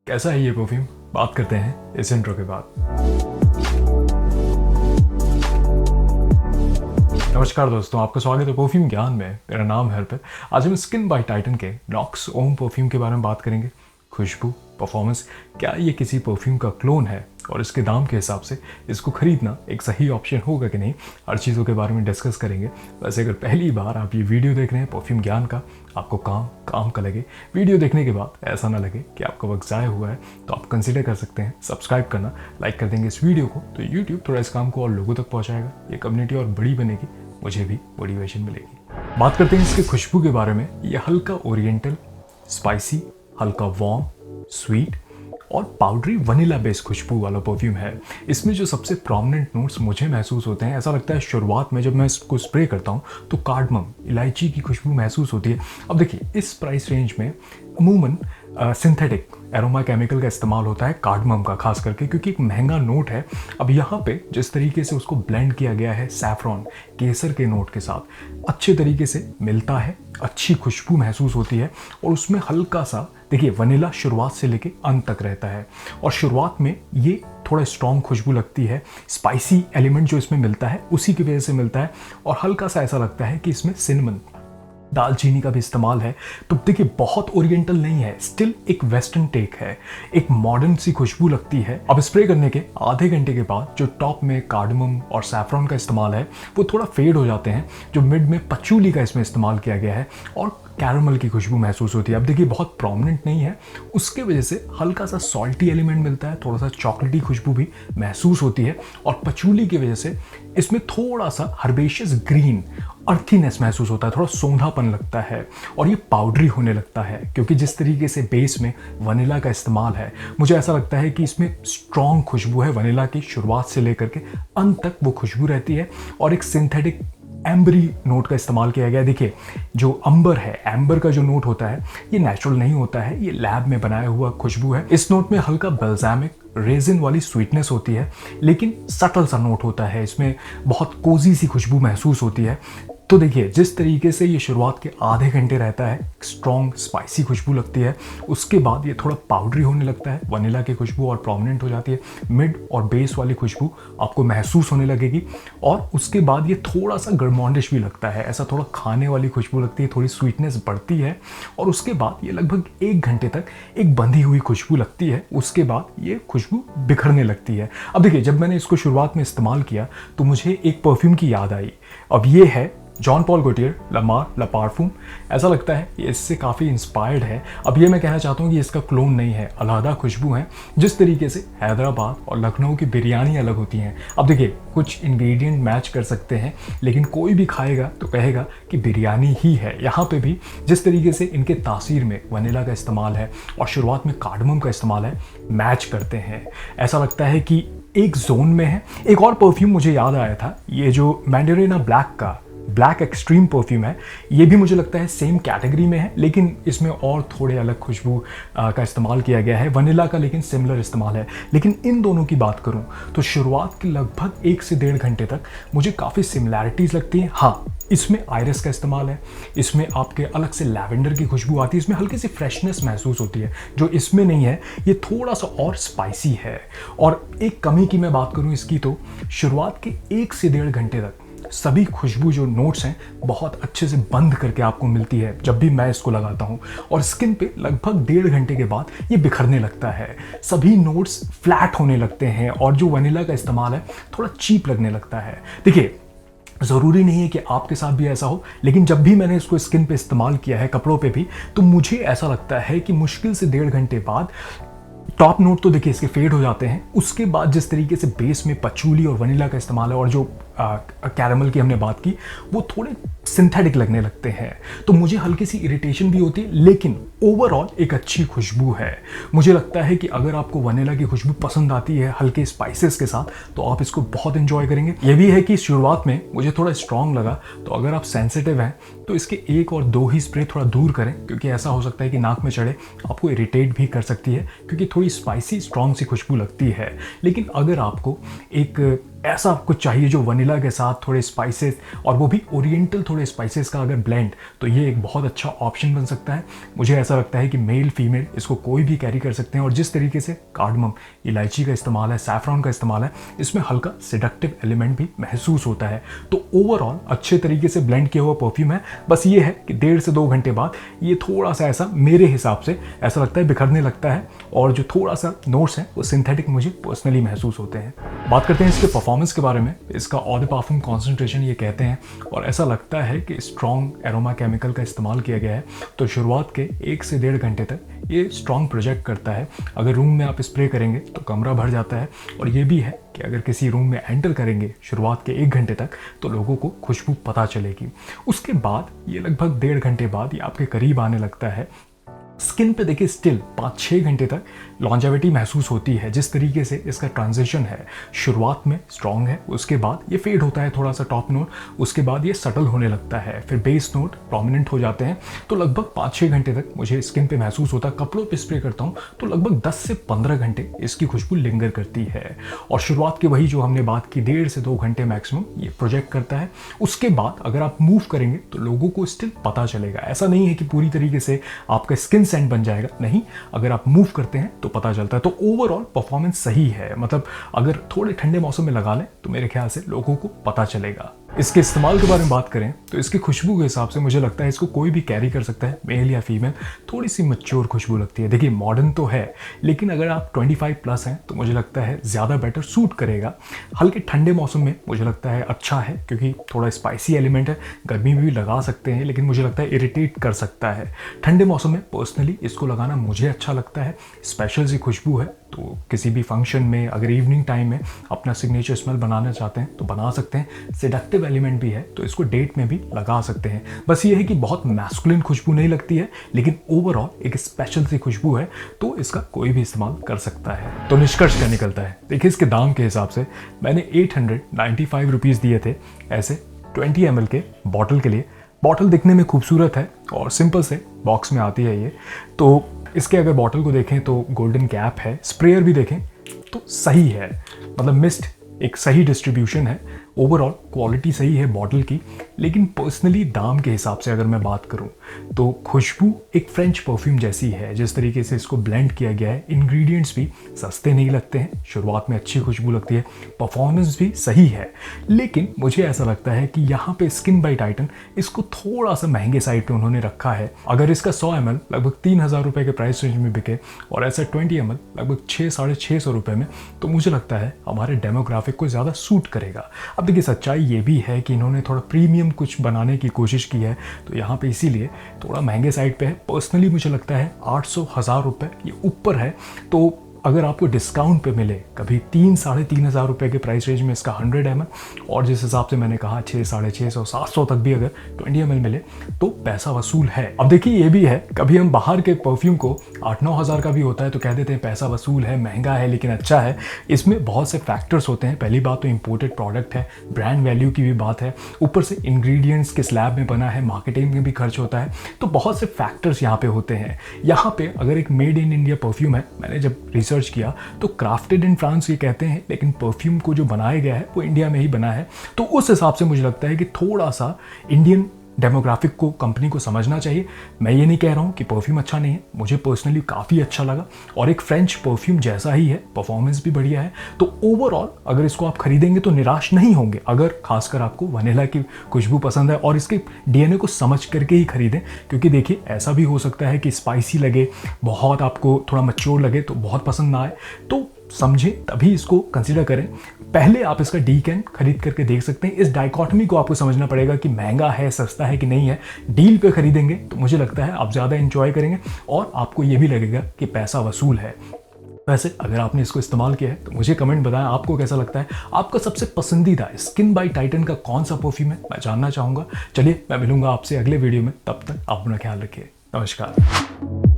कैसा है ये परफ्यूम? बात करते हैं इस इंट्रो के बाद। नमस्कार दोस्तों, आपका स्वागत है परफ्यूम ज्ञान में। मेरा नाम है हरप्रीत। आज हम स्किन बाय टाइटन के नॉक्स ओम परफ्यूम के बारे में बात करेंगे। खुशबू, परफॉर्मेंस, क्या ये किसी परफ्यूम का क्लोन है और इसके दाम के हिसाब से इसको खरीदना एक सही ऑप्शन होगा कि नहीं, हर चीज़ों के बारे में डिस्कस करेंगे। वैसे अगर पहली बार आप ये वीडियो देख रहे हैं परफ्यूम ज्ञान का, आपको काम का लगे, वीडियो देखने के बाद ऐसा ना लगे कि आपका वक्त ज़ाया हुआ है, तो आप कंसिडर कर सकते हैं सब्सक्राइब करना। लाइक कर देंगे इस वीडियो को तो यूट्यूब थोड़ा इस काम को और लोगों तक पहुँचाएगा, ये कम्युनिटी और बड़ी बनेगी, मुझे भी मोटिवेशन मिलेगी। बात करते हैं इसके खुशबू के बारे में। ये हल्का ओरिएंटल, स्पाइसी, हल्का वार्म, स्वीट और पाउडरी वनीला बेस्ड खुशबू वाला परफ्यूम है। इसमें जो सबसे प्रोमिनेंट नोट्स मुझे महसूस होते हैं, ऐसा लगता है शुरुआत में जब मैं इसको स्प्रे करता हूँ तो कार्डमम, इलायची की खुशबू महसूस होती है। अब देखिए, इस प्राइस रेंज में अमूमन सिंथेटिक एरोमा केमिकल का इस्तेमाल होता है कार्डमम का, खास करके क्योंकि एक महंगा नोट है। अब यहाँ पे जिस तरीके से उसको ब्लेंड किया गया है सैफरॉन, केसर के नोट के साथ, अच्छे तरीके से मिलता है, अच्छी खुशबू महसूस होती है। और उसमें हल्का सा देखिए वनीला शुरुआत से लेके अंत तक रहता है, और शुरुआत में ये थोड़ा स्ट्रॉन्ग खुशबू लगती है। स्पाइसी एलिमेंट जो इसमें मिलता है उसी की वजह से मिलता है, और हल्का सा ऐसा लगता है कि इसमें सिनेमन, दालचीनी का भी इस्तेमाल है। तो देखिए बहुत ओरिएंटल नहीं है, स्टिल एक वेस्टर्न टेक है, एक मॉडर्न सी खुशबू लगती है। अब स्प्रे करने के आधे घंटे के बाद जो टॉप में कार्डमम और सैफरॉन का इस्तेमाल है वो थोड़ा फेड हो जाते हैं। जो मिड में पचूली का इसमें इस्तेमाल किया गया है और कैरमल की खुशबू महसूस होती है। अब देखिए बहुत प्रोमिनेंट नहीं है, उसके वजह से हल्का सा सॉल्टी एलिमेंट मिलता है, थोड़ा सा चॉकलेटी खुशबू भी महसूस होती है, और पचूली की वजह से इसमें थोड़ा सा हर्बेशियस ग्रीन अर्थीनेस महसूस होता है, थोड़ा सौंधापन लगता है, और ये पाउडरी होने लगता है क्योंकि जिस तरीके से बेस में वनीला का इस्तेमाल है, मुझे ऐसा लगता है कि इसमें स्ट्रॉन्ग खुशबू है वनीला की, शुरुआत से लेकर के अंत तक वो खुशबू रहती है। और एक सिंथेटिक एम्बरी नोट का इस्तेमाल किया गया। देखिए जो अंबर है, एम्बर का जो नोट होता है ये नेचुरल नहीं होता है, ये लैब में बनाया हुआ खुशबू है। इस नोट में हल्का बेल्जामिक रेजिन वाली स्वीटनेस होती है, लेकिन सटल सा नोट होता है, इसमें बहुत कोजी सी खुशबू महसूस होती है। तो देखिए जिस तरीके से ये शुरुआत के आधे घंटे रहता है, स्ट्रॉन्ग स्पाइसी खुशबू लगती है, उसके बाद ये थोड़ा पाउडरी होने लगता है, वनीला की खुशबू और प्रोमिनेंट हो जाती है, मिड और बेस वाली खुशबू आपको महसूस होने लगेगी, और उसके बाद ये थोड़ा सा गरमॉन्डिश भी लगता है, ऐसा थोड़ा खाने वाली खुशबू लगती है, थोड़ी स्वीटनेस बढ़ती है, और उसके बाद ये लगभग 1 घंटे तक एक बंधी हुई खुशबू लगती है। उसके बाद ये खुशबू बिखरने लगती है। अब देखिए जब मैंने इसको शुरुआत में इस्तेमाल किया तो मुझे एक परफ्यूम की याद आई। अब ये है जॉन पॉल गोटियर ला पार्फूम। ऐसा लगता है ये इससे काफ़ी इंस्पायर्ड है। अब ये मैं कहना चाहता हूँ कि इसका क्लोन नहीं है, अलहदा खुशबू है। जिस तरीके से हैदराबाद और लखनऊ की बिरयानी अलग होती हैं, अब देखिए कुछ इंग्रेडिएंट मैच कर सकते हैं, लेकिन कोई भी खाएगा तो कहेगा कि बिरयानी ही है। यहाँ पे भी जिस तरीके से इनके तासीर में वनीला का इस्तेमाल है और शुरुआत में कार्डमम का इस्तेमाल है, मैच करते हैं। ऐसा लगता है कि एक जोन में है। एक और परफ्यूम मुझे याद आया था, ये जो मैंडेरिना ब्लैक का ब्लैक एक्सट्रीम परफ्यूम है, ये भी मुझे लगता है सेम कैटेगरी में है, लेकिन इसमें और थोड़े अलग खुशबू का इस्तेमाल किया गया है, वनीला का लेकिन सिमिलर इस्तेमाल है। लेकिन इन दोनों की बात करूं तो शुरुआत के लगभग 1 से 1.5 घंटे तक मुझे काफ़ी सिमिलैरिटीज़ लगती हैं। हाँ, इसमें आयरस का इस्तेमाल है, इसमें आपके अलग से लैवेंडर की खुशबू आती है, इसमें हल्की सी फ्रेशनेस महसूस होती है जो इसमें नहीं है। ये थोड़ा सा और स्पाइसी है। और एक कमी की मैं बात करूं इसकी, तो शुरुआत के 1 से 1.5 घंटे तक सभी खुशबू जो नोट्स हैं बहुत अच्छे से बंद करके आपको मिलती है जब भी मैं इसको लगाता हूं, और स्किन पे लगभग 1.5 घंटे के बाद ये बिखरने लगता है। सभी नोट्स फ्लैट होने लगते हैं, और जो वनीला का इस्तेमाल है थोड़ा चीप लगने लगता है। देखिए ज़रूरी नहीं है कि आपके साथ भी ऐसा हो, लेकिन जब भी मैंने इसको स्किन पे इस्तेमाल किया है, कपड़ों पे भी, तो मुझे ऐसा लगता है कि मुश्किल से 1.5 घंटे बाद टॉप नोट तो देखिए इसके फेड हो जाते हैं। उसके बाद जिस तरीके से बेस में पचूली और वनीला का इस्तेमाल है, और जो कैरमल की हमने बात की, वो थोड़े सिंथेटिक लगने लगते हैं, तो मुझे हल्की सी इरिटेशन भी होती है, लेकिन ओवरऑल एक अच्छी खुशबू है। मुझे लगता है कि अगर आपको वनीला की खुशबू पसंद आती है हल्के स्पाइसेस के साथ, तो आप इसको बहुत एंजॉय करेंगे। ये भी है कि शुरुआत में मुझे थोड़ा स्ट्रॉन्ग लगा, तो अगर आप सेंसिटिव हैं तो इसके 1 और 2 ही स्प्रे थोड़ा दूर करें, क्योंकि ऐसा हो सकता है कि नाक में चढ़े, आपको इरिटेट भी कर सकती है, क्योंकि थोड़ी स्पाइसी स्ट्रॉन्ग सी खुशबू लगती है। लेकिन अगर आपको एक ऐसा आपको चाहिए जो वनीला के साथ थोड़े स्पाइसेस, और वो भी ओरिएंटल थोड़े स्पाइसेस का अगर ब्लेंड, तो ये एक बहुत अच्छा ऑप्शन बन सकता है। मुझे ऐसा लगता है कि मेल फीमेल इसको कोई भी कैरी कर सकते हैं। और जिस तरीके से कार्डमम, इलायची का इस्तेमाल है, सैफरॉन का इस्तेमाल है, इसमें हल्का सिडक्टिव एलिमेंट भी महसूस होता है। तो ओवरऑल अच्छे तरीके से ब्लेंड किया हुआ परफ्यूम है। बस ये है कि 1.5 से 2 घंटे बाद ये थोड़ा सा ऐसा, मेरे हिसाब से ऐसा लगता है, बिखरने लगता है, और जो थोड़ा सा नोट्स हैं वो सिंथेटिक मुझे पर्सनली महसूस होते हैं। बात करते हैं इसके परफॉर्मेंस के बारे में। इसका ऑ द परफ्यूम कॉन्सेंट्रेशन ये कहते हैं, और ऐसा लगता है कि स्ट्रॉन्ग एरोमा केमिकल का इस्तेमाल किया गया है। तो शुरुआत के 1 से 1.5 घंटे तक ये स्ट्रॉन्ग प्रोजेक्ट करता है। अगर रूम में आप स्प्रे करेंगे तो कमरा भर जाता है। और ये भी है कि अगर किसी रूम में एंटर करेंगे शुरुआत के 1 घंटे तक, तो लोगों को खुशबू पता चलेगी। उसके बाद ये लगभग 1.5 घंटे बाद ये आपके करीब आने लगता है। स्किन पे देखिए स्टिल 5-6 घंटे तक लॉन्जेविटी महसूस होती है। जिस तरीके से इसका ट्रांजिशन है, शुरुआत में स्ट्रॉन्ग है, उसके बाद ये फेड होता है थोड़ा सा टॉप नोट, उसके बाद ये सटल होने लगता है, फिर बेस नोट प्रोमिनेंट हो जाते हैं। तो लगभग 5-6 घंटे तक मुझे स्किन पे महसूस होता है। कपड़ों पे स्प्रे करता हूँ तो लगभग 10 से 15 घंटे इसकी खुशबू लिंगर करती है। और शुरुआत की वही जो हमने बात की, 1.5 से 2 घंटे मैक्सिमम ये प्रोजेक्ट करता है। उसके बाद अगर आप मूव करेंगे तो लोगों को स्टिल पता चलेगा। ऐसा नहीं है कि पूरी तरीके से आपका स्किन सेंट बन जाएगा, नहीं, अगर आप मूव करते हैं तो पता चलता है। तो ओवरऑल परफॉर्मेंस सही है। मतलब अगर थोड़े ठंडे मौसम में लगा लें तो मेरे ख्याल से लोगों को पता चलेगा। इसके इस्तेमाल के बारे में बात करें तो इसकी खुशबू के हिसाब से मुझे लगता है इसको कोई भी कैरी कर सकता है, मेल या फीमेल। थोड़ी सी मैच्योर खुशबू लगती है। देखिए मॉडर्न तो है, लेकिन अगर आप 25 प्लस हैं तो मुझे लगता है ज़्यादा बेटर सूट करेगा। हल्के ठंडे मौसम में मुझे लगता है अच्छा है, क्योंकि थोड़ा स्पाइसी एलिमेंट है। गर्मी में भी लगा सकते हैं, लेकिन मुझे लगता है इरिटेट कर सकता है। ठंडे मौसम में पर्सनली इसको लगाना मुझे अच्छा लगता है। स्पेशल सी खुशबू है, तो किसी भी फंक्शन में अगर इवनिंग टाइम में अपना सिग्नेचर स्मेल बनाना चाहते हैं तो बना सकते हैं। सेडक्टिव एलिमेंट भी है, तो इसको डेट में भी लगा सकते हैं। बस ये है कि बहुत मैस्कुलिन खुशबू नहीं लगती है, लेकिन ओवरऑल एक स्पेशल सी खुशबू है, तो इसका कोई भी इस्तेमाल कर सकता है। तो निष्कर्ष क्या निकलता है? देखिए इसके दाम के हिसाब से मैंने 895 रुपीज़ दिए थे ऐसे 20 ml के बॉटल के लिए। बॉटल दिखने में खूबसूरत है और सिंपल से बॉक्स में आती है ये। तो इसके अगर बॉटल को देखें तो गोल्डन कैप है, स्प्रेयर भी देखें तो सही है, मतलब मिस्ट एक सही डिस्ट्रीब्यूशन है। ओवरऑल क्वालिटी सही है बॉटल की। लेकिन पर्सनली दाम के हिसाब से अगर मैं बात करूं तो खुशबू एक फ्रेंच परफ्यूम जैसी है। जिस तरीके से इसको ब्लेंड किया गया है, इंग्रेडिएंट्स भी सस्ते नहीं लगते हैं, शुरुआत में अच्छी खुशबू लगती है, परफॉर्मेंस भी सही है। लेकिन मुझे ऐसा लगता है कि यहाँ पे स्किन बाय टाइटन इसको थोड़ा सा महंगे साइड पे उन्होंने रखा है। अगर इसका 100 ml लगभग 3,000 रुपये के प्राइस रेंज में बिके और ऐसा 20 ml लगभग 600-650 रुपये में, तो मुझे लगता है हमारे डेमोग्राफिक को ज़्यादा सूट करेगा। अब देखिए सच्चाई ये भी है कि इन्होंने थोड़ा प्रीमियम कुछ बनाने की कोशिश की है, तो यहाँ पे इसीलिए थोड़ा महंगे साइड पे है। पर्सनली मुझे लगता है 800-1000 रुपये ये ऊपर है। तो अगर आपको डिस्काउंट पे मिले कभी 3-3,500 रुपये के प्राइस रेंज में इसका 100 ml, और जिस हिसाब से मैंने कहा 600-650-700 तक भी अगर 20 ml मिले तो पैसा वसूल है। अब देखिए ये भी है, कभी हम बाहर के परफ्यूम को 8-9 हज़ार का भी होता है तो कह देते हैं पैसा वसूल है, महंगा है, लेकिन अच्छा है। इसमें बहुत से फैक्टर्स होते हैं। पहली बात तो इम्पोर्टेड प्रोडक्ट है, ब्रांड वैल्यू की भी बात है, ऊपर से इंग्रेडिएंट्स किस लैब में बना है, मार्केटिंग में भी खर्च होता है, तो बहुत से फैक्टर्स यहाँ पे होते हैं। यहाँ पे अगर एक मेड इन इंडिया परफ्यूम है, मैंने जब सर्च किया तो क्राफ्टेड इन फ्रांस ये कहते हैं, लेकिन परफ्यूम को जो बनाया गया है वो इंडिया में ही बना है। तो उस हिसाब से मुझे लगता है कि थोड़ा सा इंडियन डेमोग्राफिक को कंपनी को समझना चाहिए। मैं ये नहीं कह रहा हूँ कि परफ्यूम अच्छा नहीं है, मुझे पर्सनली काफ़ी अच्छा लगा और एक फ्रेंच परफ्यूम जैसा ही है, परफॉर्मेंस भी बढ़िया है। तो ओवरऑल अगर इसको आप खरीदेंगे तो निराश नहीं होंगे, अगर खासकर आपको वनीला की खुशबू पसंद है और इसके डीएनए को समझ करके ही खरीदें। क्योंकि देखिए ऐसा भी हो सकता है कि स्पाइसी लगे, बहुत आपको थोड़ा मैच्योर लगे तो बहुत पसंद ना आए, तो समझें तभी इसको कंसीडर करें। पहले आप इसका डीकैन खरीद करके देख सकते हैं। इस डाइकॉटमी को आपको समझना पड़ेगा कि महंगा है, सस्ता है कि नहीं है। डील पे खरीदेंगे तो मुझे लगता है आप ज़्यादा एंजॉय करेंगे और आपको ये भी लगेगा कि पैसा वसूल है। वैसे अगर आपने इसको इस्तेमाल किया है तो मुझे कमेंट बताएं आपको कैसा लगता है। आपका सबसे पसंदीदा स्किन बाय टाइटन का कौन सा परफ्यूम है, मैं जानना चाहूँगा। चलिए मैं मिलूंगा आपसे अगले वीडियो में, तब तक आप अपना ख्याल रखिए। नमस्कार।